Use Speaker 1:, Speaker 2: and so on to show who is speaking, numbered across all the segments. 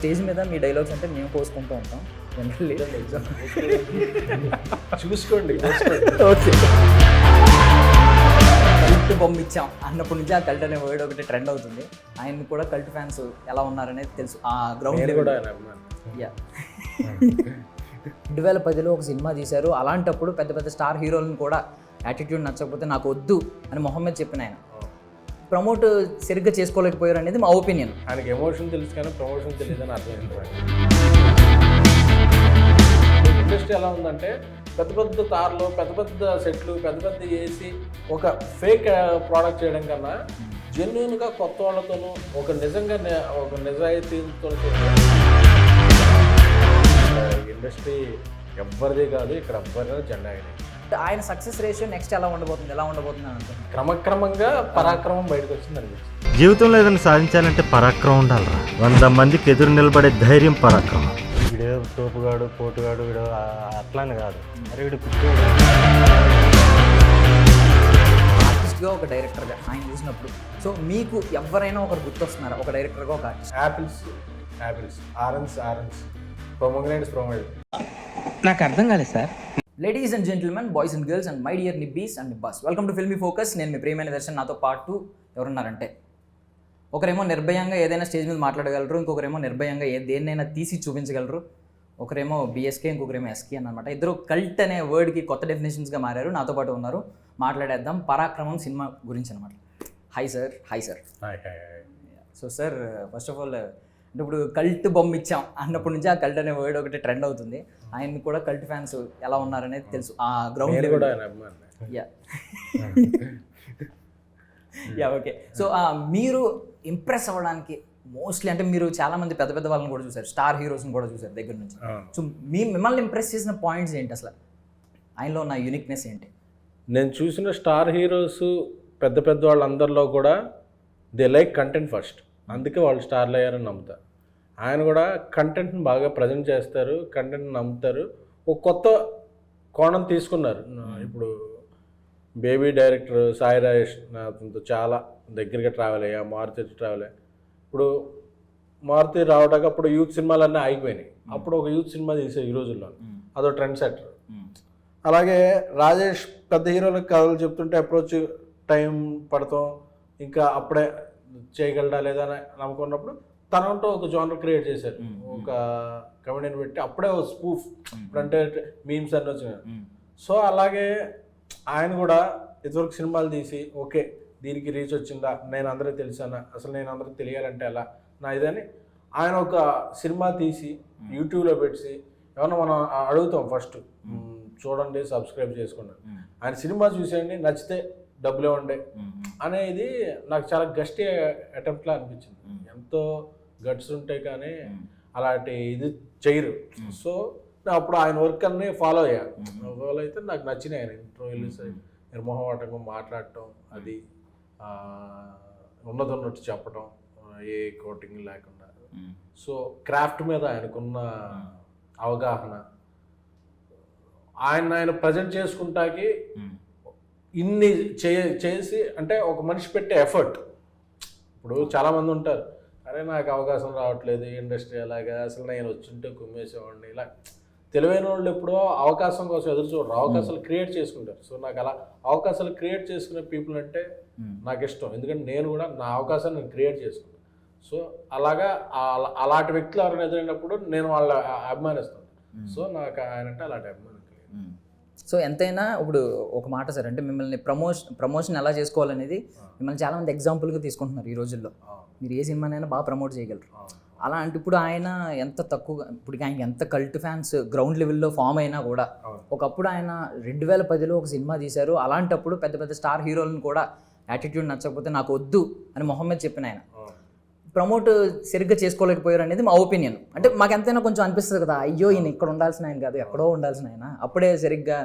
Speaker 1: Stage మీద మీ dialogues అంటే మేము పోసుకుంటూ ఉంటాం జనరల్లీ.
Speaker 2: చూసుకోండి.
Speaker 1: ఓకే, కల్ట్ బొమ్మ ఇచ్చాం అన్నప్పటి నుంచి ఆ కల్ట్ అనే వర్డ్ ఒకటి ట్రెండ్ అవుతుంది. ఆయన కూడా కల్ట్ ఫ్యాన్స్ ఎలా ఉన్నారనేది తెలుసు ఆ గ్రౌండ్
Speaker 2: కూడా.
Speaker 1: యా 2010లో ఒక సినిమా తీశారు. అలాంటప్పుడు పెద్ద పెద్ద స్టార్ హీరోలను కూడా యాటిట్యూడ్ నచ్చకపోతే నాకు వద్దు అని మొహమ్మద్ చెప్పిన ఆయన ప్రమోట్ సరిగ్గా చేసుకోలేకపోయారు అనేది మా ఒపీనియన్.
Speaker 2: ఆయనకి ఎమోషన్ తెలుసు కానీ ప్రమోషన్ తెలియదని అర్థమైంది. ఇండస్ట్రీ ఎలా ఉందంటే పెద్ద పెద్ద తార్లు, పెద్ద పెద్ద సెట్లు, పెద్ద పెద్ద వేసి ఒక ఫేక్ ప్రోడక్ట్ చేయడం కన్నా జెన్యున్గా కొత్త వాళ్ళతోనూ ఒక నిజంగా ఒక నిజాయితీతో ఇండస్ట్రీ ఎవ్వరిది కాదు. ఇక్కడ ఎవ్వరైనా జెండా అయినా
Speaker 1: ఆయన సక్సెస్ రేషియో నెక్స్ట్ ఎలా ఉండబోతుంది అని అనుకుంటున్నాను.
Speaker 2: క్రమక్రమంగా పరాక్రమం బయటకు వచ్చింది అనిపిస్తుంది.
Speaker 3: జీవితంలో ఏదైనా సాధించాలంటే పరాక్రమం ఉండాలరా. 100 మందికి ఎదురు నిలబడే ధైర్యం పరాక్రమం. వీడే తోపుగాడు, పోటుగాడు, వీడు అట్లానే కాదు. మరి వీడు
Speaker 1: ఆర్టిస్ట్గా ఒక డైరెక్టర్గా ఆయన చూసినప్పుడు సో మీకు ఎవరైనా ఒకరు గుర్తొస్తున్నారా ఒక డైరెక్టర్గా ఒక ఆర్టిస్ట్?
Speaker 2: యాపిల్స్, ఆరెంజ్, ప్రొమోగ్రెనేట్స్
Speaker 4: నాకు అర్థం కాలేదు sir.
Speaker 1: Ladies and gentlemen, boys and girls and my dear నిబ్బీస్ అండ్ నిబ్బాస్, వెల్కమ్ టు ఫిల్మీ ఫోకస్. నేను మీ ప్రియమైన దర్శన్. నాతో పాటు ఎవరున్నారంటే ఒకరేమో నిర్భయంగా ఏదైనా స్టేజ్ మీద మాట్లాడగలరు, ఇంకొకరేమో నిర్భయంగా దేన్నైనా తీసి చూపించగలరు. ఒకరేమో బిఎస్కే, ఇంకొకరేమో ఎస్కే అన్నమాట. ఇద్దరు కల్ట్ అనే వర్డ్కి కొత్త డెఫినేషన్స్గా మారారు. నాతో పాటు ఉన్నారు. మాట్లాడేద్దాం పరాక్రమం సినిమా గురించి అనమాట. Hi sir. So sir, first of all అంటే ఇప్పుడు కల్ట్ బొమ్మ ఇచ్చాం అన్నప్పటి నుంచి ఆ కల్ట్ అనే వర్డ్ ఒకటి ట్రెండ్ అవుతుంది. ఆయన కూడా కల్ట్ ఫ్యాన్స్ ఎలా ఉన్నారనేది తెలుసు ఆ గ్రౌండ్
Speaker 2: కూడా.
Speaker 1: Yeah okay. సో మీరు ఇంప్రెస్ అవ్వడానికి మోస్ట్లీ అంటే మీరు చాలా మంది పెద్ద పెద్ద వాళ్ళని కూడా చూసారు, స్టార్ హీరోస్ని కూడా చూసారు దగ్గర నుంచి. సో మిమ్మల్ని ఇంప్రెస్ చేసిన పాయింట్స్ ఏంటి, అసలు ఆయనలో ఉన్న యూనిక్నెస్ ఏంటి?
Speaker 2: నేను చూసిన స్టార్ హీరోస్ పెద్ద పెద్ద వాళ్ళందరిలో కూడా దే లైక్ కంటెంట్ ఫస్ట్, అందుకే వాళ్ళు స్టార్లు అయ్యారని నమ్ముతారు. ఆయన కూడా కంటెంట్ని బాగా ప్రజెంట్ చేస్తారు, కంటెంట్ని నమ్ముతారు, ఒక కొత్త కోణం తీసుకున్నారు. ఇప్పుడు బేబీ డైరెక్టర్ సాయి రాజేష్ అతనితో చాలా దగ్గరగా ట్రావెల్ అయ్యా, మారుతి ట్రావెల్ అయ్యా. ఇప్పుడు మారుతి రావడానికి అప్పుడు యూత్ సినిమాలన్నీ ఆగిపోయినాయి. అప్పుడు ఒక యూత్ సినిమా తీసారు ఈ రోజుల్లో, అదో ట్రెండ్ సెటర్. అలాగే రాజేష్ పెద్ద హీరోలకు కథలు చెప్తుంటే అప్రోచ్ టైం పడతాం, ఇంకా అప్పుడే చేయగలడా లేదా అని అనుకున్నప్పుడు తనంటూ ఒక జోనర్ క్రియేట్ చేశారు, ఒక కమెడీని పెట్టి. అప్పుడే ఒక స్పూఫ్, ఇప్పుడంటే మీమ్స్ అన్నీ వచ్చినాయి. సో అలాగే ఆయన కూడా ఇదివరకు సినిమాలు తీసి ఓకే దీనికి రీచ్ వచ్చిందా, నేను అందరికీ తెలిసానా, అసలు నేను అందరికి తెలియాలంటే ఎలా నా ఇదని ఆయన ఒక సినిమా తీసి యూట్యూబ్లో పెట్టి ఏమన్నా మనం అడుగుతాం ఫస్ట్ చూడండి, సబ్స్క్రైబ్ చేసుకోండి, ఆయన సినిమా చూసేయండి, నచ్చితే డబ్బులు ఇవ్వండి అనేది నాకు చాలా గట్టి అటెంప్ట్లా అనిపించింది. ఎంతో గట్స్ ఉంటాయి కానీ అలాంటి ఇది చేయరు. సో అప్పుడు ఆయన వర్క్ అన్ని ఫాలో అయ్యాను. ఫాలో అయితే నాకు నచ్చినాయి ఆయన ఇంటర్వ్యూస్, నిర్మోహమాటంగా మాట్లాడటం, అది ఉన్నట్టు చెప్పటం, ఏ కోటింగ్ లేకుండా. సో క్రాఫ్ట్ మీద ఆయనకున్న అవగాహన, ఆయన ప్రజెంట్ చేసుకుంటాకి ఇన్ని చేసి అంటే ఒక మనిషి పెట్టే ఎఫర్ట్. ఇప్పుడు చాలామంది ఉంటారు, అరే నాకు అవకాశం రావట్లేదు ఇండస్ట్రీ, అలాగా అసలు నేను వచ్చుంటే కుమ్మేసేవాడిని, ఇలా తెలివైన వాళ్ళు ఎప్పుడో అవకాశం కోసం ఎదురు చూడరు, అవకాశాలు క్రియేట్ చేసుకుంటారు. సో నాకు అలా అవకాశాలు క్రియేట్ చేసుకునే పీపుల్ అంటే నాకు ఇష్టం, ఎందుకంటే నేను కూడా నా అవకాశాన్ని నేను క్రియేట్ చేసుకుంటాను. సో అలాగా అలాంటి వ్యక్తులు ఎవరైనా ఎదురైనప్పుడు నేను వాళ్ళ అభిమానిస్తాను. సో నాకు ఆయన అంటే అలాంటి అభిమానం.
Speaker 1: సో ఎంతైనా ఇప్పుడు ఒక మాట సార్, అంటే మిమ్మల్ని ప్రమోషన్ ఎలా చేసుకోవాలనేది మిమ్మల్ని చాలామంది ఎగ్జాంపుల్గా తీసుకుంటున్నారు ఈ రోజుల్లో. మీరు ఏ సినిమానైనా బాగా ప్రమోట్ చేయగలరు. అలాంటి ఇప్పుడు ఆయన ఎంత తక్కువగా, ఇప్పుడు ఆయనకి ఎంత కల్ట్ ఫ్యాన్స్ గ్రౌండ్ లెవెల్లో ఫామ్ అయినా కూడా ఒకప్పుడు ఆయన 2010లో ఒక సినిమా తీశారు. అలాంటప్పుడు పెద్ద పెద్ద స్టార్ హీరోలను కూడా యాటిట్యూడ్ నచ్చకపోతే నాకు వద్దు అని మొహమ్మద్ చెప్పిన ఆయన ప్రమోట్ సరిగ్గా చేసుకోలేకపోయారు అనేది మా ఒపీనియన్. అంటే మాకు ఎంతైనా కొంచెం అనిపిస్తుంది కదా, అయ్యో ఈయన ఇక్కడ ఉండాల్సిన ఆయన కాదు, ఎక్కడో ఉండాల్సిన ఆయన, అప్పుడే సరిగ్గా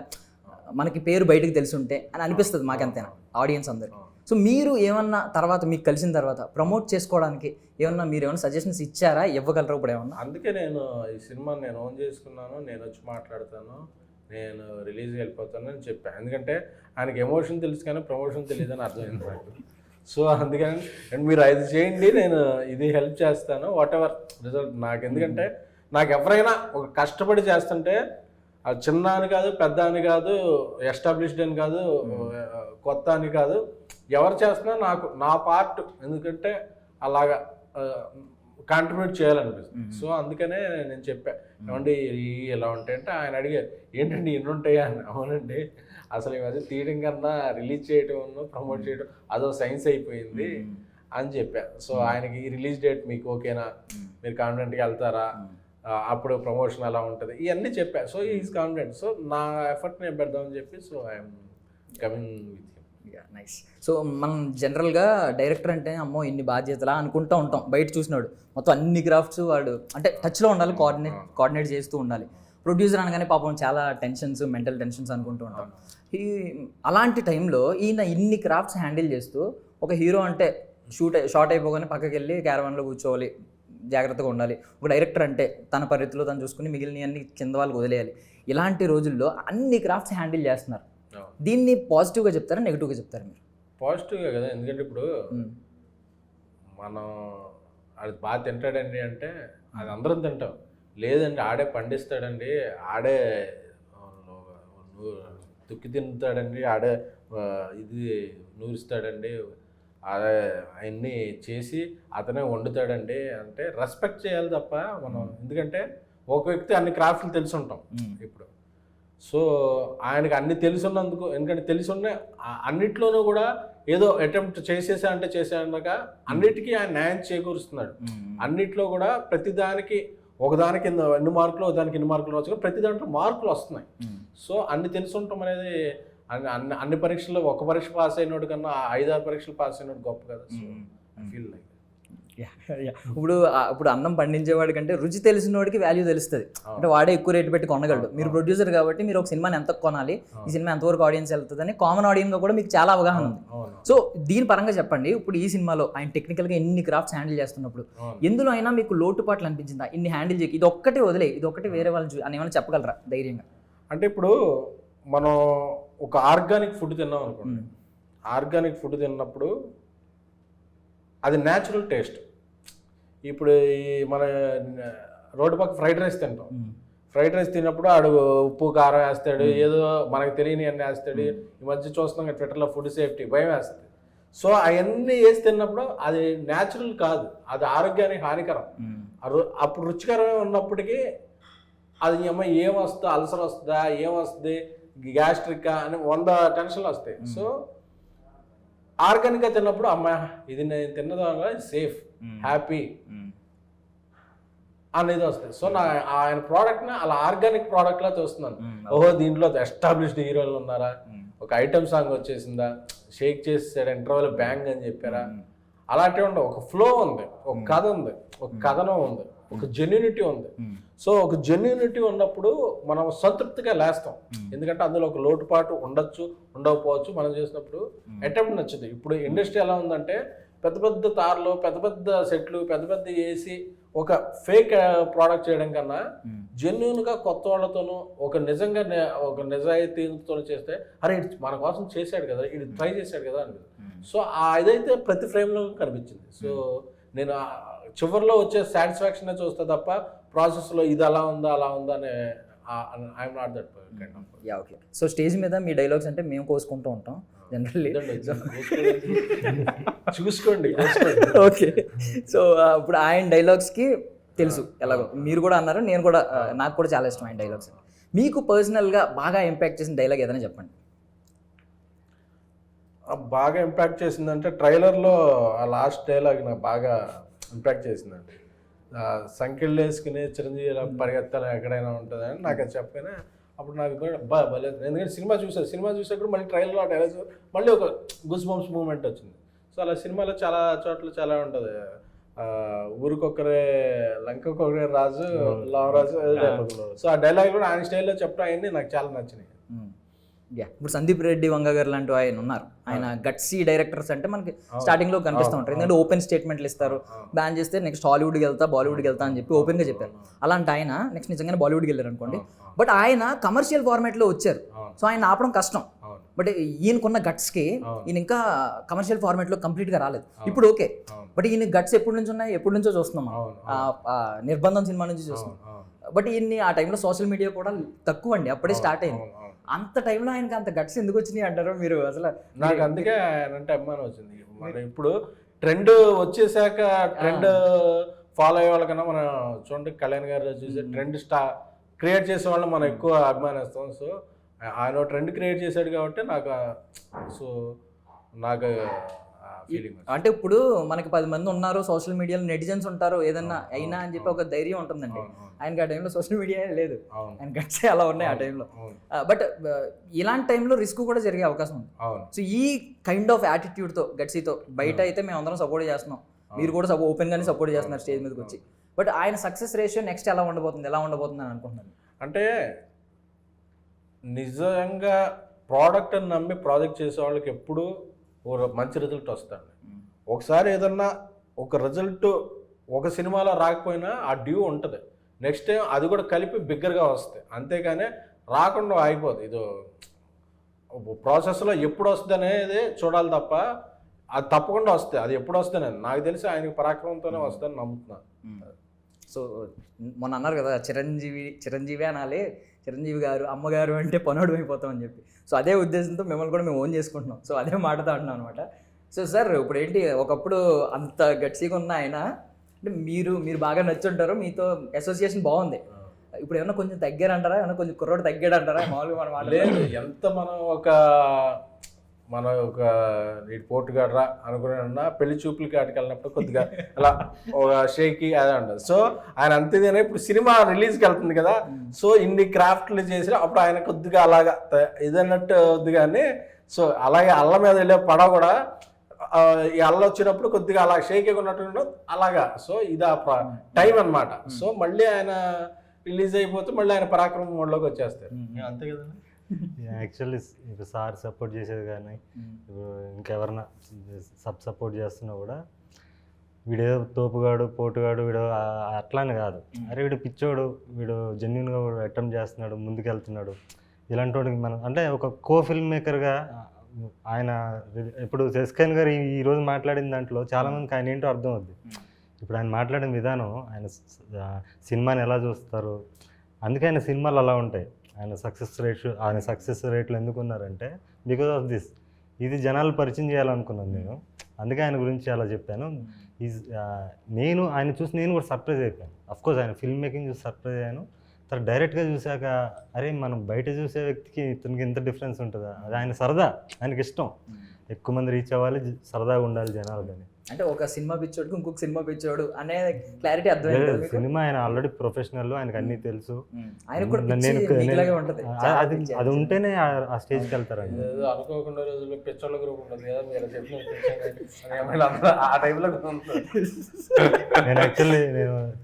Speaker 1: మనకి పేరు బయటకు తెలిసి ఉంటే అని అనిపిస్తుంది మాకెంతైనా, ఆడియన్స్ అందరికి. సో మీరు ఏమన్నా తర్వాత మీకు కలిసిన తర్వాత ప్రమోట్ చేసుకోవడానికి ఏమన్నా మీరు ఏమన్నా సజెషన్స్ ఇచ్చారా, ఇవ్వగలరా ఇప్పుడు ఏమన్నా?
Speaker 2: అందుకే నేను ఈ సినిమా నేను ఓన్ చేసుకున్నాను, నేను వచ్చి మాట్లాడతాను, నేను రిలీజ్కి వెళ్ళిపోతాను అని చెప్పాను. ఎందుకంటే ఆయనకి ఎమోషన్ తెలుసు కానీ ప్రమోషన్ తెలియదని అర్థమైంది నాకు. సో అందుకని అండ్ మీరు అది చేయండి, నేను ఇది హెల్ప్ చేస్తాను, వాట్ ఎవర్ రిజల్ట్ నాకు. ఎందుకంటే నాకు ఎవరైనా ఒక కష్టపడి చేస్తుంటే అది చిన్న అని కాదు, పెద్ద అని కాదు, ఎస్టాబ్లిష్డ్ అని కాదు, కొత్త అని కాదు, ఎవరు చేస్తున్నా నాకు నా పార్ట్, ఎందుకంటే అలాగా కాంట్రిబ్యూట్ చేయాలనిపిస్తుంది. సో అందుకనే నేను చెప్పా, ఏమండి ఇలా ఉంటాయంటే ఆయన అడిగారు ఏంటండి ఎన్ని ఉంటాయా అని. అవునండి, అసలు ఈ మధ్య తీయడం కన్నా రిలీజ్ చేయడం ప్రమోట్ చేయడం అదో సైన్స్ అయిపోయింది అని చెప్పా. సో ఆయనకి ఈ రిలీజ్ డేట్ మీకు ఓకేనా, మీరు కాన్ఫిడెంట్గా వెళ్తారా, అప్పుడు ప్రమోషన్ అలా ఉంటుంది, ఇవన్నీ చెప్పా. So is confident. సో నా ఎఫర్ట్ నేను పెడదామని చెప్పి so I'm coming with him.
Speaker 1: Nice. So మనం జనరల్గా డైరెక్టర్ అంటే అమ్మో ఇన్ని బాధ్యతలా అనుకుంటూ ఉంటాం. బయట చూసినాడు మొత్తం అన్ని క్రాఫ్ట్స్ వాడు అంటే టచ్లో ఉండాలి, కోఆర్డినేట్ చేస్తూ ఉండాలి. ప్రొడ్యూసర్ అనగానే పాపం చాలా టెన్షన్స్, మెంటల్ టెన్షన్స్ అనుకుంటూ ఉంటాం. అలాంటి టైంలో ఈయన ఇన్ని క్రాఫ్ట్స్ హ్యాండిల్ చేస్తూ, ఒక హీరో అంటే షార్ట్ అయిపోగానే పక్కకి వెళ్ళి క్యారవాన్లో కూర్చోవాలి, జాగ్రత్తగా ఉండాలి. ఒక డైరెక్టర్ అంటే తన పరిధిలో తను చూసుకుని మిగిలిన అన్ని కింద వాళ్ళకి వదిలేయాలి. ఇలాంటి రోజుల్లో అన్ని క్రాఫ్ట్స్ హ్యాండిల్ చేస్తున్నారు. దీన్ని పాజిటివ్గా చెప్తారా, నెగిటివ్గా చెప్తారా మీరు?
Speaker 2: పాజిటివ్గా కదా, ఎందుకంటే ఇప్పుడు మనం అది బాగా తింటాడండి అంటే అది అందరం తింటాం. లేదండి ఆడే పండిస్తాడండి, ఆడే తుక్కి తింటాడండి, ఆడే ఇది నూరుస్తాడండి, అదే అవన్నీ చేసి అతనే వండుతాడండి అంటే రెస్పెక్ట్ చేయాలి తప్ప మనం. ఎందుకంటే ఒక వ్యక్తి అన్ని క్రాఫ్ట్లు తెలిసి ఉంటాం ఇప్పుడు. సో ఆయనకి అన్ని తెలుసున్నందుకు, ఎందుకంటే తెలుసున్న అన్నిట్లోనూ కూడా ఏదో అటెంప్ట్ చేసేసాక అన్నిటికీ ఆయన న్యాయం చేకూరుస్తున్నాడు. అన్నిట్లో కూడా ప్రతిదానికి ఒకదానికి ఎన్ని మార్కులు, దానికి ఎన్ని మార్కులు వచ్చి ప్రతి దాంట్లో మార్కులు వస్తున్నాయి. సో అన్ని తెలుసుంటాం అనేది అన్ని పరీక్షల్లో ఒక పరీక్ష పాస్ అయినోడు కన్నా 5-6 పరీక్షలు పాస్ అయినోడు గొప్ప కదా. సో ఐ ఫీల్ లైక్
Speaker 1: ఇప్పుడు అన్నం పండించేవాడి కంటే రుచి తెలిసిన వాడికి వాల్యూ తెలుస్తుంది. అంటే వాడే ఎక్కువ రేటు పెట్టి కొనగలడు. మీరు ప్రొడ్యూసర్ కాబట్టి మీరు ఒక సినిమాని ఎంత కొనాలి, ఈ సినిమా ఎంతవరకు ఆడియన్స్ వెళ్తుంది అని కామన్ ఆడియన్స్లో కూడా మీకు చాలా అవగాహన ఉంది. సో దీని పరంగా చెప్పండి, ఇప్పుడు ఈ సినిమాలో ఆయన టెక్నికల్గా ఎన్ని క్రాఫ్ట్స్ హ్యాండిల్ చేస్తున్నప్పుడు ఎందులో అయినా మీకు లోటుపాట్లు అనిపించిందా? ఇన్ని హ్యాండిల్ చేయకి ఇది ఒక్కటే వదిలే, ఇది ఒక్కటి వేరే వాళ్ళు అని ఏమైనా చెప్పగలరా ధైర్యంగా?
Speaker 2: అంటే ఇప్పుడు మనం ఒక ఆర్గానిక్ ఫుడ్ తిన్నాం అనుకోండి, ఆర్గానిక్ ఫుడ్ తిన్నప్పుడు అది న్యాచురల్ టేస్ట్. ఇప్పుడు ఈ మన రోడ్డు పక్క ఫ్రైడ్ రైస్ తింటాం, ఫ్రైడ్ రైస్ తిన్నప్పుడు ఆడు ఉప్పు కారం వేస్తాడు, ఏదో మనకు తెలియని అన్నీ వేస్తాడు. ఈ మధ్య చూస్తున్నాం ట్విట్టర్లో ఫుడ్ సేఫ్టీ భయం వేస్తుంది. సో అవన్నీ వేసి తిన్నప్పుడు అది న్యాచురల్ కాదు, అది ఆరోగ్యానికి హానికరం. అప్పుడు రుచికరమే ఉన్నప్పటికీ అది ఏం వస్తుందో, అల్సర్ వస్తుందా, ఏం వస్తుంది, గ్యాస్ట్రిక్ అని 100 టెన్షన్లు వస్తాయి. సో ఆర్గానిక్గా తిన్నప్పుడు అమ్మాయి ఇది నేను తిన్నదానివల్ల సేఫ్, హ్యాపీ అనేది వస్తుంది. సో ఆయన ప్రోడక్ట్ని అలా ఆర్గానిక్ ప్రోడక్ట్లా చూస్తున్నాను. ఓహో దీంట్లో ఎస్టాబ్లిష్డ్ హీరోలు ఉన్నారా, ఒక ఐటమ్ సాంగ్ వచ్చేసిందా, షేక్ చేసాడు ఇంటర్వెల్ బ్యాంగ్ అని చెప్పారా, అలాంటివి ఉండవు. ఒక ఫ్లో ఉంది, ఒక కథ ఉంది, ఒక కథనం ఉంది, ఒక జెన్యూనిటీ ఉంది. సో ఒక జెన్యూనిటీ ఉన్నప్పుడు మనం సంతృప్తిగా లేస్తాం. ఎందుకంటే అందులో ఒక లోటుపాటు ఉండొచ్చు, ఉండకపోవచ్చు. మనం చేసినప్పుడు అటెంప్ట్ నచ్చుతుంది. ఇప్పుడు ఇండస్ట్రీ ఎలా ఉందంటే పెద్ద పెద్ద తార్లు, పెద్ద పెద్ద సెట్లు, పెద్ద పెద్ద వేసి ఒక ఫేక్ ప్రోడక్ట్ చేయడం కన్నా జెన్యూన్గా కొత్త వాళ్ళతోనూ ఒక నిజంగా ఒక నిజాయితీతో చేస్తే అరే ఇది మన కోసం చేశాడు కదా, ఇది ట్రై చేశాడు కదా అని. సో ఇదైతే ప్రతి ఫ్రేమ్లో కనిపించింది. సో నేను చివరిలో వచ్చే సాటిస్ఫాక్షన్ చూస్తా తప్ప ప్రాసెస్లో ఇది అలా ఉందా అలా ఉందా అని I'm not that kind of.
Speaker 1: Yeah okay. So stage మీద మీ డైలాగ్స్ అంటే మేము కోసుకుంటూ ఉంటాం జనరల్లీ,
Speaker 2: చూసుకోండి.
Speaker 1: ఓకే. సో ఇప్పుడు ఆయన డైలాగ్స్కి తెలుసు ఎలాగో, మీరు కూడా అన్నారు, నేను కూడా నాకు కూడా చాలా ఇష్టం ఆయన డైలాగ్స్. మీకు పర్సనల్గా బాగా ఇంపాక్ట్ చేసిన డైలాగ్ ఏదైనా చెప్పండి.
Speaker 2: బాగా ఇంపాక్ట్ చేసిందంటే ట్రైలర్లో ఆ లాస్ట్ డైలాగ్ నాకు బాగా ఇంపాక్ట్ చేసిందండి. సంఖ్యలు వేసుకుని చిరంజీవి పరిగెత్తాలి ఎక్కడైనా ఉంటుందని నాకు అది చెప్పగానే అప్పుడు నాకు భలే, ఎందుకంటే సినిమా చూసాక మళ్ళీ ట్రైలర్లో ఆ డైలాగ్స్ మళ్ళీ ఒక గుస్ బంప్స్ మూమెంట్ వచ్చింది. సో అలా సినిమాలో చాలా చోట్ల చాలా ఉంటుంది. ఊరికొక్కరే లంకొక్కరే రాజు లావరాజు. సో ఆ డైలాగ్ కూడా ఆయన స్టైల్లో చెప్పడం అవన్నీ నాకు చాలా నచ్చినాయి.
Speaker 1: యా ఇప్పుడు సందీప్ రెడ్డి వంగ గారు లాంటి ఆయన ఉన్నారు. ఆయన గట్సీ డైరెక్టర్స్ అంటే మనకి స్టార్టింగ్లో కనిపిస్తూ ఉంటారు. ఎందుకంటే ఓపెన్ స్టేట్మెంట్లు ఇస్తారు, బ్యాన్ చేస్తే నెక్స్ట్ హాలీవుడ్కి వెళ్తా, బాలీవుడ్కి వెళ్తా అని చెప్పి ఓపెన్గా చెప్పారు. అలాంటి ఆయన నెక్స్ట్ నిజంగానే బాలీవుడ్కి వెళ్ళారు అనుకోండి, బట్ ఆయన కమర్షియల్ ఫార్మాట్లో వచ్చారు. సో ఆయన ఆపడం కష్టం. బట్ ఈయనకున్న గట్స్కి ఈయన ఇంకా కమర్షియల్ ఫార్మాట్లో కంప్లీట్గా రాలేదు. ఇప్పుడు ఓకే, బట్ ఈయన గట్స్ ఎప్పటి నుంచి ఉన్నాయి, ఎప్పటి నుంచో చూస్తున్నాం మనం. నిర్బంధం సినిమా నుంచి చూస్తున్నాం. బట్ ఈయన్ని ఆ టైంలో సోషల్ మీడియా కూడా తక్కువ అండి, అప్పుడే స్టార్ట్ అయింది. అంత టైంలో ఆయనకి అంత గట్స్ ఎందుకు వచ్చినాయి అంటారు మీరు? అసలు
Speaker 2: నాకు అందుకే ఆయన అంటే అభిమానం వచ్చింది. మన ఇప్పుడు ట్రెండ్ వచ్చేసాక ట్రెండ్ ఫాలో అయ్యే వాళ్ళకన్నా మనం చూడండి, కళ్యాణ్ గారు చూసే ట్రెండ్ క్రియేట్ చేసే వాళ్ళని మనం ఎక్కువ అభిమానిస్తాం. సో ఆయన ట్రెండ్ క్రియేట్ చేశాడు కాబట్టి నాకు ఫీలింగ్.
Speaker 1: అంటే ఇప్పుడు మనకి 10 మంది ఉన్నారు, సోషల్ మీడియాలో నెటిజన్స్ ఉంటారు, ఏదన్నా అయినా అని చెప్పి ఒక ధైర్యం ఉంటుందండి. ఆయనకి ఆ టైంలో సోషల్ మీడియా లేదు, ఆయన గట్స్ అలా ఉన్నాయి ఆ టైంలో. బట్ ఇలాంటి టైంలో రిస్క్ కూడా జరిగే అవకాశం ఉంది. సో ఈ కైండ్ ఆఫ్ యాటిట్యూడ్తో గట్సీతో బయట అయితే మేము అందరం సపోర్ట్ చేస్తున్నాం, మీరు కూడా ఓపెన్గానే సపోర్ట్ చేస్తున్నారు స్టేజ్ మీదకి వచ్చి. బట్ ఆయన సక్సెస్ రేషియో నెక్స్ట్ ఎలా ఉండబోతుంది అని అనుకుంటున్నాను.
Speaker 2: అంటే నిజంగా ప్రోడక్ట్ అని నమ్మి ప్రాజెక్ట్ చేసే వాళ్ళకి ఎప్పుడు మంచి రిజల్ట్ వస్తుంది. ఒకసారి ఏదన్నా ఒక రిజల్ట్ ఒక సినిమాలో రాకపోయినా ఆ డ్యూ ఉంటుంది, నెక్స్ట్ టైం అది కూడా కలిపి బిగ్గరగా వస్తాయి. అంతేగాని రాకుండా ఆగిపోదు. ఇది ప్రాసెస్లో ఎప్పుడు వస్తుంది అనేది చూడాలి తప్ప అది తప్పకుండా వస్తాయి. అది ఎప్పుడు వస్తాయి నాకు తెలిసి ఆయనకి పరాక్రమంతోనే వస్తుందని నమ్ముతున్నాను.
Speaker 1: సో మొన్న అన్నారు కదా, చిరంజీవి అనాలి, చిరంజీవి గారు అమ్మగారు అంటే పనోడు అయిపోతామని చెప్పి. సో అదే ఉద్దేశంతో మిమ్మల్ని కూడా మేము ఓన్ చేసుకుంటున్నాం. సో అదే మాటతో అంటున్నాం అనమాట. సో సార్ ఇప్పుడు ఏంటి, ఒకప్పుడు అంత గట్సీగా ఉన్న ఆయన అంటే మీరు బాగా నచ్చుంటారు, మీతో అసోసియేషన్ బాగుంది. ఇప్పుడు ఏమన్నా కొంచెం తగ్గారంటారా, ఏమన్నా కొంచెం కుర్రోడు తగ్గాడంటారా? మామూలుగా మన మాట
Speaker 2: లేదు, ఎంత మనం ఒక పోటుగాడరా అనుకున్నా పెళ్లి చూపులకి కాటికి వెళ్ళినప్పుడు కొద్దిగా అలా ఒక షేకి అదే ఉంటుంది. సో ఆయన అంతేదేనా ఇప్పుడు సినిమా రిలీజ్కి వెళ్తుంది కదా, సో ఇన్ని క్రాఫ్ట్లు చేసి అప్పుడు ఆయన కొద్దిగా అలాగా ఇదన్నట్టు వద్దు. కానీ సో అలాగే అల్ల మీద వెళ్ళే పడవ కూడా ఈ అల్ల వచ్చినప్పుడు కొద్దిగా అలా షేక్ ఉన్నట్టు అలాగా. సో ఇది ఆ టైం అనమాట. సో మళ్ళీ ఆయన రిలీజ్ అయిపోతే మళ్ళీ ఆయన పరాక్రమం మోడ్లోకి వచ్చేస్తారు. అంతే కదా.
Speaker 3: యాక్చువల్లీ ఇప్పుడు సార్ సపోర్ట్ చేసేది కానీ ఇప్పుడు ఇంకెవరన్నా సపోర్ట్ చేస్తున్నా కూడా వీడేదో తోపుగాడు పోటుగాడు వీడు అట్లానే కాదు. అరే వీడు పిచ్చోడు, వీడు జెన్యున్గా అటెంప్ట్ చేస్తున్నాడు, ముందుకెళ్తున్నాడు, ఇలాంటి వాడికి మనం అంటే ఒక కో ఫిల్మ్ మేకర్గా ఆయన ఇప్పుడు ఎస్కేన్ గారు ఈరోజు మాట్లాడిన దాంట్లో చాలామందికి ఆయన ఏంటో అర్థం అవుద్ది. ఇప్పుడు ఆయన మాట్లాడిన విధానం, ఆయన సినిమాని ఎలా చూస్తారు, అందుకే ఆయన సినిమాలు అలా ఉంటాయి. ఆయన సక్సెస్ రేట్లు ఎందుకు ఉన్నారంటే బికాజ్ ఆఫ్ దిస్. ఇది జనాలు పరిచయం చేయాలనుకున్నాను నేను, అందుకే ఆయన గురించి అలా చెప్పాను. నేను ఆయన చూసి నేను కూడా సర్ప్రైజ్ అయిపోయాను. అఫ్కోర్స్ ఆయన ఫిల్మ్ మేకింగ్ చూసి సర్ప్రైజ్ అయ్యాను. తర్వాత డైరెక్ట్గా చూశాక అరే మనం బయట చూసే వ్యక్తికి ఇతనికి ఎంత డిఫరెన్స్ ఉంటుందా, అది ఆయన సరదా, ఆయనకి ఇష్టం. ఎక్కువ మంది రీచ్ అవ్వాలి, సరదాగా ఉండాలి జనాలు. కానీ
Speaker 1: అంటే ఒక సినిమా పిచ్చోడు ఇంకొక సినిమా పిచ్చోడు అనే క్లారిటీ అర్థమైంది.
Speaker 3: సినిమా ఆయన ఆల్రెడీ ప్రొఫెషనల్, ఆయనకు అన్నీ తెలుసు. అది ఉంటేనే ఆ స్టేజ్కి వెళ్తారండి.
Speaker 2: అనుకోకుండా రోజుల్లో పిచ్చోళ్ళ గ్రూప్ ఉంటుంది కదా, మీరు ఆ టైంలో.
Speaker 3: నేను యాక్చువల్లీ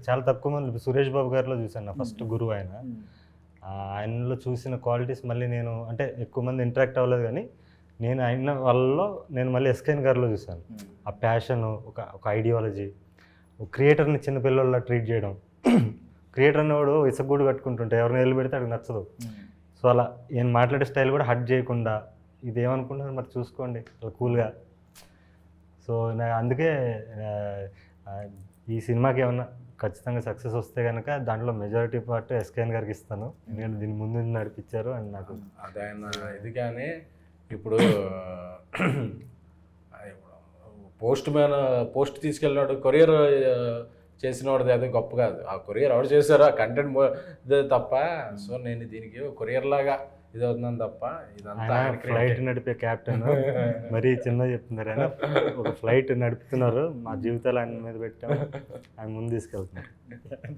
Speaker 3: చాలా తక్కువ మంది సురేష్ బాబు గారిలో చూశాను నా ఫస్ట్ గురువు. ఆయనలో చూసిన క్వాలిటీస్ మళ్ళీ నేను అంటే ఎక్కువ మంది ఇంటరాక్ట్ అవ్వలేదు, కానీ నేను అయిన వాళ్ళలో నేను మళ్ళీ ఎస్కేన్ గారిలో చూశాను. ఆ ప్యాషన్, ఒక ఐడియాలజీ, క్రియేటర్ని చిన్నపిల్లల్లా ట్రీట్ చేయడం. క్రియేటర్ అనేవాడు ఇసగూడు కట్టుకుంటుంటే ఎవరిని వెళ్ళి పెడితే అడిగి నచ్చదు. సో అలా నేను మాట్లాడే స్టైల్ కూడా హట్ చేయకుండా, ఇది ఏమనుకుంటున్నారు మరి చూసుకోండి అలా కూల్గా. సో అందుకే ఈ సినిమాకి ఏమన్నా ఖచ్చితంగా సక్సెస్ వస్తే కనుక దాంట్లో మెజారిటీ పార్ట్ ఎస్కేన్ గారికి ఇస్తాను. ఎందుకంటే దీని ముందు నడిపించారు అండ్ నాకు
Speaker 2: అదే ఆయన ఇది. కానీ ఇప్పుడు పోస్ట్ తీసుకెళ్ళినాడు, కొరియర్ చేసినవాడు అదే గొప్ప కాదు. ఆ కొరియర్ ఎవరు చేశారో ఆ కంటెంట్ ఇదే తప్ప. సో నేను దీనికి కొరియర్ లాగా ఇది అవుతున్నాను తప్ప ఇదంతా.
Speaker 3: ఫ్లైట్ నడిపే క్యాప్టెన్ మరీ చిన్న చెప్తున్నారు. ఆయన ఒక ఫ్లైట్ నడుపుతున్నారు, మా జీవితాలు ఆయన మీద పెట్టాము, ఆయన ముందు తీసుకెళ్తున్నారు.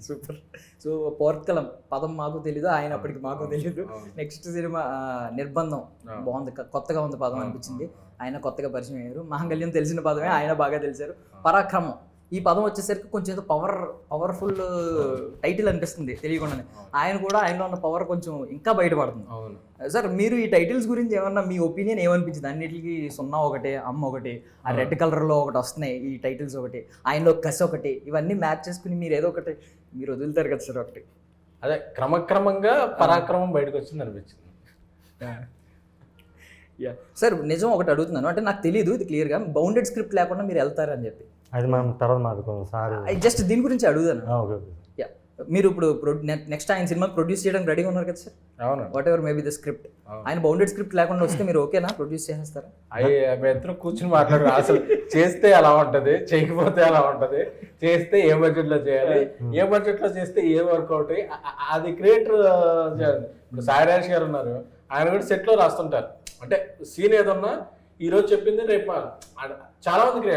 Speaker 1: సూపర్. సో పోర్కలం పదం మాకు తెలీదు, ఆయన అప్పటికి మాకు తెలీదు. నెక్స్ట్ సినిమా నిర్బంధం బాగుంది, కొత్తగా ఉంది పదం అనిపించింది. ఆయన కొత్తగా పరిచయం అయ్యారు. మాంగళ్యం తెలిసిన పదమే, ఆయన బాగా తెలిసారు. పరాక్రమం ఈ పదం వచ్చేసరికి కొంచెం ఏదో పవర్ఫుల్ టైటిల్ అనిపిస్తుంది తెలియకుండానే. ఆయన కూడా ఆయనలో ఉన్న పవర్ కొంచెం ఇంకా బయటపడుతుంది. సార్ మీరు ఈ టైటిల్స్ గురించి ఏమన్నా మీ ఒపీనియన్ ఏమనిపించింది? అన్నిటికీ 0 ఒకటి, అమ్మ ఒకటి, ఆ రెడ్ కలర్లో ఒకటి వస్తున్నాయి ఈ టైటిల్స్ ఒకటి, ఆయనలో కసి ఒకటి, ఇవన్నీ మ్యాచ్ చేసుకుని మీరు ఏదో ఒకటి మీరు వదులుతారు కదా సార్ ఒకటి.
Speaker 2: అదే క్రమక్రమంగా పరాక్రమం బయటకు వచ్చింది అనిపించింది.
Speaker 1: సార్ నిజం ఒకటి అడుగుతున్నాను, అంటే నాకు తెలియదు ఇది క్లియర్గా, బౌండెడ్ స్క్రిప్ట్ లేకుండా మీరు వెళ్తారని చెప్పి
Speaker 3: అది మనం తర్వాత మాట్లాడుకోండి సార్.
Speaker 1: జస్ట్ దీని గురించి అడుగుతాను.
Speaker 3: Okay okay.
Speaker 1: యా, మీరు ఇప్పుడు నెక్స్ట్ ఆయన సినిమా ప్రొడ్యూస్ చేయడానికి రెడీగా ఉన్నారు కదా సార్?
Speaker 2: అవును.
Speaker 1: What ever maybe the script, ఆయన బౌండెడ్ స్క్రిప్ట్ లేకుండా వస్తే మీరు ఓకేనా, ప్రొడ్యూస్ చేసేస్తారా?
Speaker 2: అవి ఇద్దరు కూర్చుని మాట్లాడారు. అసలు చేస్తే అలా ఉంటది, చేయకపోతే అలా ఉంటది, చేస్తే ఏ బడ్జెట్ లో చేయాలి, ఏ బడ్జెట్ లో చేస్తే ఏ వర్కౌట్, అది క్రియేటర్. ఇప్పుడు సాయిరాజ్ గారు ఉన్నారు, ఆయన కూడా సెట్ లో రాస్తుంటారు. అంటే సీన్ ఏదన్నా ఈ రోజు చెప్పింది రేపు చాలా మందికి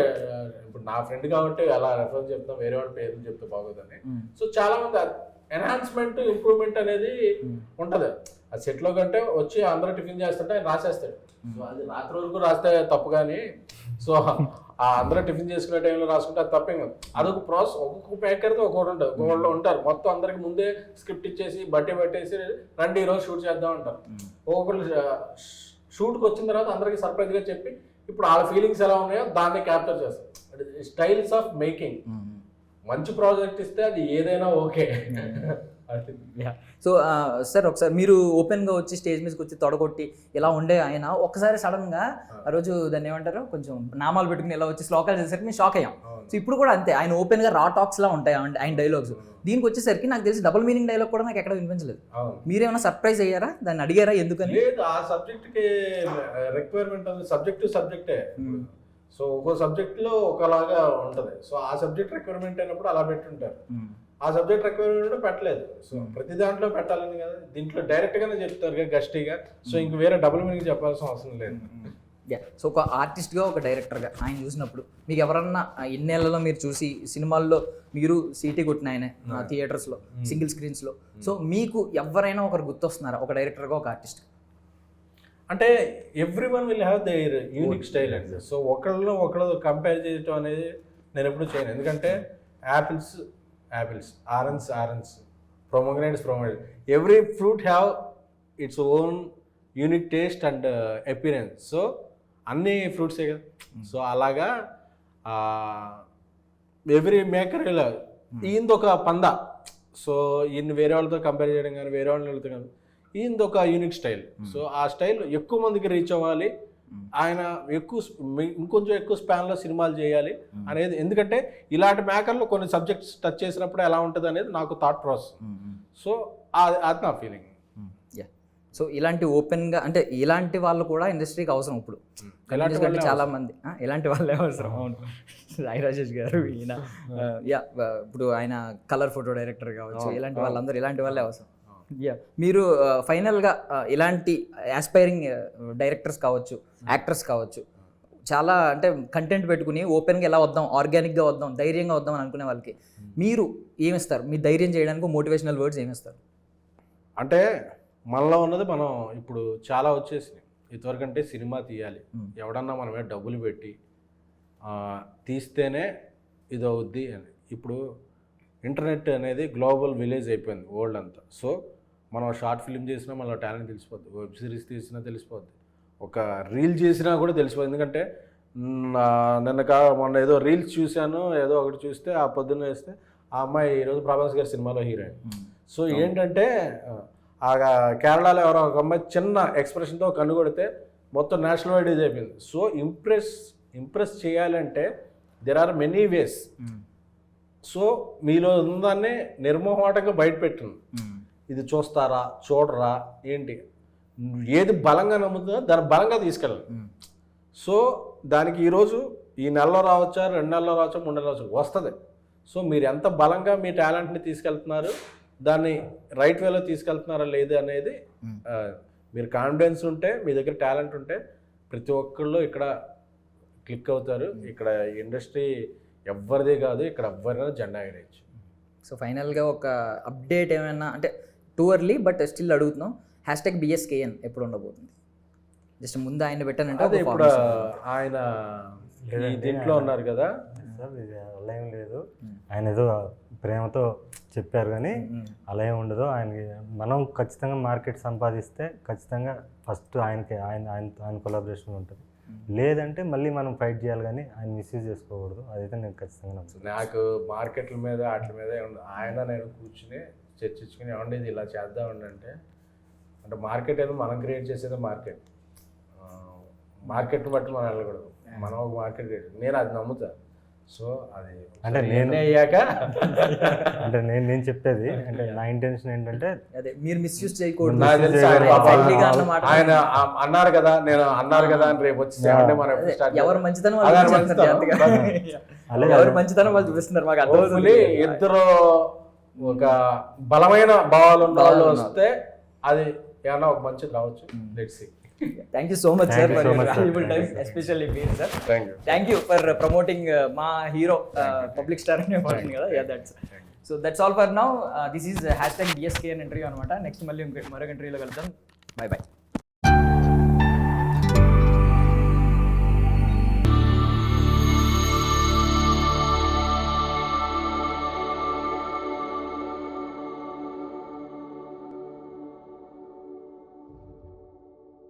Speaker 2: ఇప్పుడు నా ఫ్రెండ్ కాబట్టి అలా రెఫరెన్స్ చెప్తాం, వేరే వాళ్ళ పేర్లు చెప్తే బాగోదని. సో చాలా మంది ఎన్హాన్స్మెంట్ ఇంప్రూవ్మెంట్ అనేది ఉంటది. ఆ సెట్ లో కంటే వచ్చి అందరూ టిఫిన్ చేస్తుంటే ఆయన రాసేస్తాడు. సో అది రాత్రి వరకు రాస్తే తప్పు, కానీ సో ఆ అందరూ టిఫిన్ చేసుకునే టైంలో రాసుకుంటే అది తప్పేం కాదు. అదొక ప్రాసెస్. ఒక్కొక్క పేకర్తో ఒక్కొక్కటి ఉంటుంది, ఒక్కొక్కళ్ళు ఉంటారు మొత్తం అందరికి ముందే స్క్రిప్ట్ ఇచ్చేసి పట్టేసి రండి ఈరోజు షూట్ చేద్దాం అంటారు. ఒక్కొక్కళ్ళు షూట్కి వచ్చిన తర్వాత అందరికి సర్ప్రైజ్గా చెప్పి ఇప్పుడు వాళ్ళ ఫీలింగ్స్ ఎలా ఉన్నాయో దాన్ని క్యాప్చర్ చేస్తారు. Styles of making. మంచి ప్రాజెక్ట్ ఇస్తే అది ఏదైనా ఓకే.
Speaker 1: సో సార్ ఒకసారి మీరు ఓపెన్గా వచ్చి స్టేజ్ మీదకి వచ్చి తొడగొట్టి ఇలా ఉండే ఆయన ఒక్కసారి సడన్గా ఆ రోజు దాన్ని ఏమంటారు కొంచెం నామాలు పెట్టుకుని ఇలా వచ్చి శ్లోకాలు చేసేసరికి మేము షాక్ అయ్యాం. సో ఇప్పుడు కూడా అంతే, ఆయన ఓపెన్గా రా టాక్స్లా ఉంటాయి ఆయన డైలాగ్స్. దీనికి వచ్చేసరికి నాకు తెలిసి డబుల్ మీనింగ్ డైలాగ్ కూడా నాకు ఎక్కడ వినిపించలేదు. మీరేమైనా సర్ప్రైజ్ అయ్యారా, దాన్ని అడిగారా ఎందుకని?
Speaker 2: లేదు, ఆ సబ్జెక్ట్కి రిక్వైర్మెంట్ ఉంది, సబ్జెక్ట్ టు సబ్జెక్టే. సో ఒక్కో సబ్జెక్ట్లో ఒకలాగా ఉంటుంది. సో ఆ సబ్జెక్ట్ రిక్వైర్మెంట్ అయినప్పుడు అలా పెట్టుంటారు, ఆ సబ్జెక్ట్ రిక్వైర్మెంట్ పెట్టలేదు. సో ప్రతి దాంట్లో పెట్టాలని కదా, దీంట్లో డైరెక్ట్గానే చెప్తారు గస్టీగా. సో ఇంక వేరే డబుల్ మీనింగ్ చెప్పాల్సిన అవసరం లేదు.
Speaker 1: సో ఒక ఆర్టిస్ట్గా ఒక డైరెక్టర్గా ఆయన చూసినప్పుడు మీకు ఎవరన్నా ఇన్నేళ్లలో మీరు చూసి సినిమాల్లో మీరు సీటీ కొట్టిన ఆయన థియేటర్స్లో సింగిల్ స్క్రీన్స్లో, సో మీకు ఎవరైనా ఒకరు గుర్తొస్తున్నారా ఒక డైరెక్టర్గా ఒక ఆర్టిస్ట్?
Speaker 2: అంటే every one will have their unique style అండి. సో ఒకళ్ళు కంపేర్ చేయటం అనేది నేను ఎప్పుడు చేయను. ఎందుకంటే apples orange pomegranates every fruit have its own unique taste and appearance. So అన్ని ఫ్రూట్సే కదా. సో అలాగా ఎవ్రీ మేకర్ ఇలా ఈయనది ఒక పందా. సో ఈయన వేరే వాళ్ళతో కంపేర్ చేయడం కానీ వేరే వాళ్ళని వెళ్తే కానీ ఈయనది ఒక యూనిక్ స్టైల్. సో ఆ స్టైల్ ఎక్కువ మందికి రీచ్ అవ్వాలి, ఆయన ఇంకొంచెం ఎక్కువ స్పాన్లో సినిమాలు చేయాలి అనేది. ఎందుకంటే ఇలాంటి మేకర్లో కొన్ని సబ్జెక్ట్స్ టచ్ చేసినప్పుడు ఎలా ఉంటుంది అనేది నాకు థాట్ ప్రాసెస్. సో అది నా ఫీలింగ్.
Speaker 1: సో ఇలాంటి ఓపెన్గా అంటే ఇలాంటి వాళ్ళు కూడా ఇండస్ట్రీకి అవసరం. ఇప్పుడు ఎందుకంటే చాలా మంది ఇలాంటి వాళ్ళే అవసరం. అవును, సాయి రాజేష్ గారు, ఈయన ఇప్పుడు ఆయన కలర్ ఫోటో డైరెక్టర్ కావచ్చు, ఇలాంటి వాళ్ళందరూ ఇలాంటి వాళ్ళే అవసరం. మీరు ఫైనల్గా ఇలాంటి ఆస్పైరింగ్ డైరెక్టర్స్ కావచ్చు, యాక్టర్స్ కావచ్చు, చాలా అంటే కంటెంట్ పెట్టుకుని ఓపెన్గా ఎలా వద్దాం, ఆర్గానిక్గా వద్దాం, ధైర్యంగా వద్దాం అని అనుకునే వాళ్ళకి మీరు ఏమిస్తారు? మీ ధైర్యం చేయడానికి మోటివేషనల్ వర్డ్స్ ఏమిస్తారు?
Speaker 2: అంటే మనలో ఉన్నది మనం ఇప్పుడు చాలా వచ్చేసినాయి. ఇంతవరకంటే సినిమా తీయాలి, ఎవడన్నా మనమే డబ్బులు పెట్టి తీస్తేనే ఇది అవుద్ది అని. ఇప్పుడు ఇంటర్నెట్ అనేది గ్లోబల్ విలేజ్ అయిపోయింది వరల్డ్ అంతా. సో మనం షార్ట్ ఫిల్మ్ చేసినా మన టాలెంట్ తెలిసిపోద్ది, వెబ్ సిరీస్ తీసినా తెలిసిపోద్ది, ఒక రీల్ చేసినా కూడా తెలిసిపోద్ది. ఎందుకంటే మొన్న ఏదో రీల్స్ చూశాను, ఏదో ఒకటి చూస్తే ఆ పొద్దున్న వేస్తే ఆ అమ్మాయి ఈరోజు ప్రభాస్ గారి సినిమాలో హీరోయిన్. సో ఏంటంటే ఆ కేరళలో ఎవరో ఒక అమ్మాయి చిన్న ఎక్స్ప్రెషన్తో కన్ను కొడితే మొత్తం నేషనల్ వైడ్ అయిపోయింది. సో ఇంప్రెస్ చేయాలంటే there are many ways. So మీలో ఉందాన్ని నిర్మోహమాటంగా బయట పెట్టండి. ఇది చూస్తారా చూడరా ఏంటి, ఏది బలంగా నమ్ముతుందో దాన్ని బలంగా తీసుకెళ్ళాలి. సో దానికి ఈరోజు ఈ నెలలో రావచ్చా, 2 నెలల్లో రావచ్చా, 3 నెలలు రావచ్చు, వస్తుంది. సో మీరు ఎంత బలంగా మీ టాలెంట్ని తీసుకెళ్తున్నారు, దాన్ని రైట్ వేలో తీసుకెళ్తున్నారా లేదు అనేది, మీరు కాన్ఫిడెన్స్ ఉంటే, మీ దగ్గర టాలెంట్ ఉంటే ప్రతి ఒక్కళ్ళు ఇక్కడ క్లిక్ అవుతారు. ఇక్కడ ఇండస్ట్రీ ఎవరిదే కాదు, ఇక్కడ ఎవరైనా జెండా ఎగరేయచ్చు.
Speaker 1: సో ఫైనల్గా ఒక అప్డేట్ ఏమైనా, అంటే టూ ఎర్లీ బట్ స్టిల్ అడుగుతున్నాం, #BSKN ఎప్పుడు ఉండబోతుంది? జస్ట్ ముందు ఆయన పెట్టానంటే
Speaker 2: అదే ఇప్పుడు ఆయన దీంట్లో ఉన్నారు కదా
Speaker 3: సార్, ఇది అలా ఏం లేదు. ఆయన ఏదో ప్రేమతో చెప్పారు కానీ అలా ఏం ఉండదు. ఆయనకి మనం ఖచ్చితంగా మార్కెట్ సంపాదిస్తే ఖచ్చితంగా ఫస్ట్ ఆయన కొలాబరేషన్ ఉంటుంది. లేదంటే మళ్ళీ మనం ఫైట్ చేయాలి కానీ ఆయన మిస్యూజ్ చేసుకోకూడదు. అదైతే నేను ఖచ్చితంగా నమ్ముతాను.
Speaker 2: నాకు మార్కెట్ల మీద వాటి మీద ఆయన నేను కూర్చుని చర్చించుకుని ఏమండి ఇది ఇలా చేద్దామండి అంటే మార్కెట్ ఏదో మనం క్రియేట్ చేసేది మార్కెట్. మార్కెట్ని బట్టి మనం వెళ్ళకూడదు, మనం ఒక మార్కెట్ నేను అది నమ్ముతా. సో అది
Speaker 3: అంటే
Speaker 2: నేను అయ్యాక
Speaker 3: అంటే నేను చెప్పేది అంటే నా ఇంటెన్షన్ ఏంటంటే
Speaker 1: అదే మీరు మిస్యూజ్ చేయకూడదు.
Speaker 2: నాకు తెలిసి ఆయన పాపం
Speaker 1: Exactly గా అన్నమాట.
Speaker 2: ఆయన అన్నారు కదా, నేను అన్నారు కదా అని రేపు వచ్చి అంటే మనం ఎప్పుడు start
Speaker 1: ఎవరు మంచితనం
Speaker 2: అదే
Speaker 1: వాళ్ళు
Speaker 2: మంచితనం.
Speaker 1: చూపిస్తున్నారు. ఎవరు మంచితనం వాళ్ళు చూపిస్తున్నారు మాకు
Speaker 2: Hopefully
Speaker 1: అర్థం.
Speaker 2: ఇద్దరు ఒక బలమైన భావాలు ఉన్న వాళ్ళు వస్తే అది ఏమన్నా ఒక మంచిది రావచ్చు. Let's see.
Speaker 1: Thank you so much
Speaker 3: Thank
Speaker 1: sir
Speaker 3: you
Speaker 1: for
Speaker 3: so
Speaker 1: your
Speaker 3: much, sir.
Speaker 1: Valuable time, especially మీరు sir.
Speaker 2: Thank you.
Speaker 1: Thank you for promoting మా హీరో పబ్లిక్ స్టార్ అనే ఇంపార్టెంట్ కదా. Yeah that's so that's all for now. This is #DSKN interview అనమాట. Next మళ్ళీ మరొక ఇంటర్వ్యూలో కలుద్దాం. Bye by.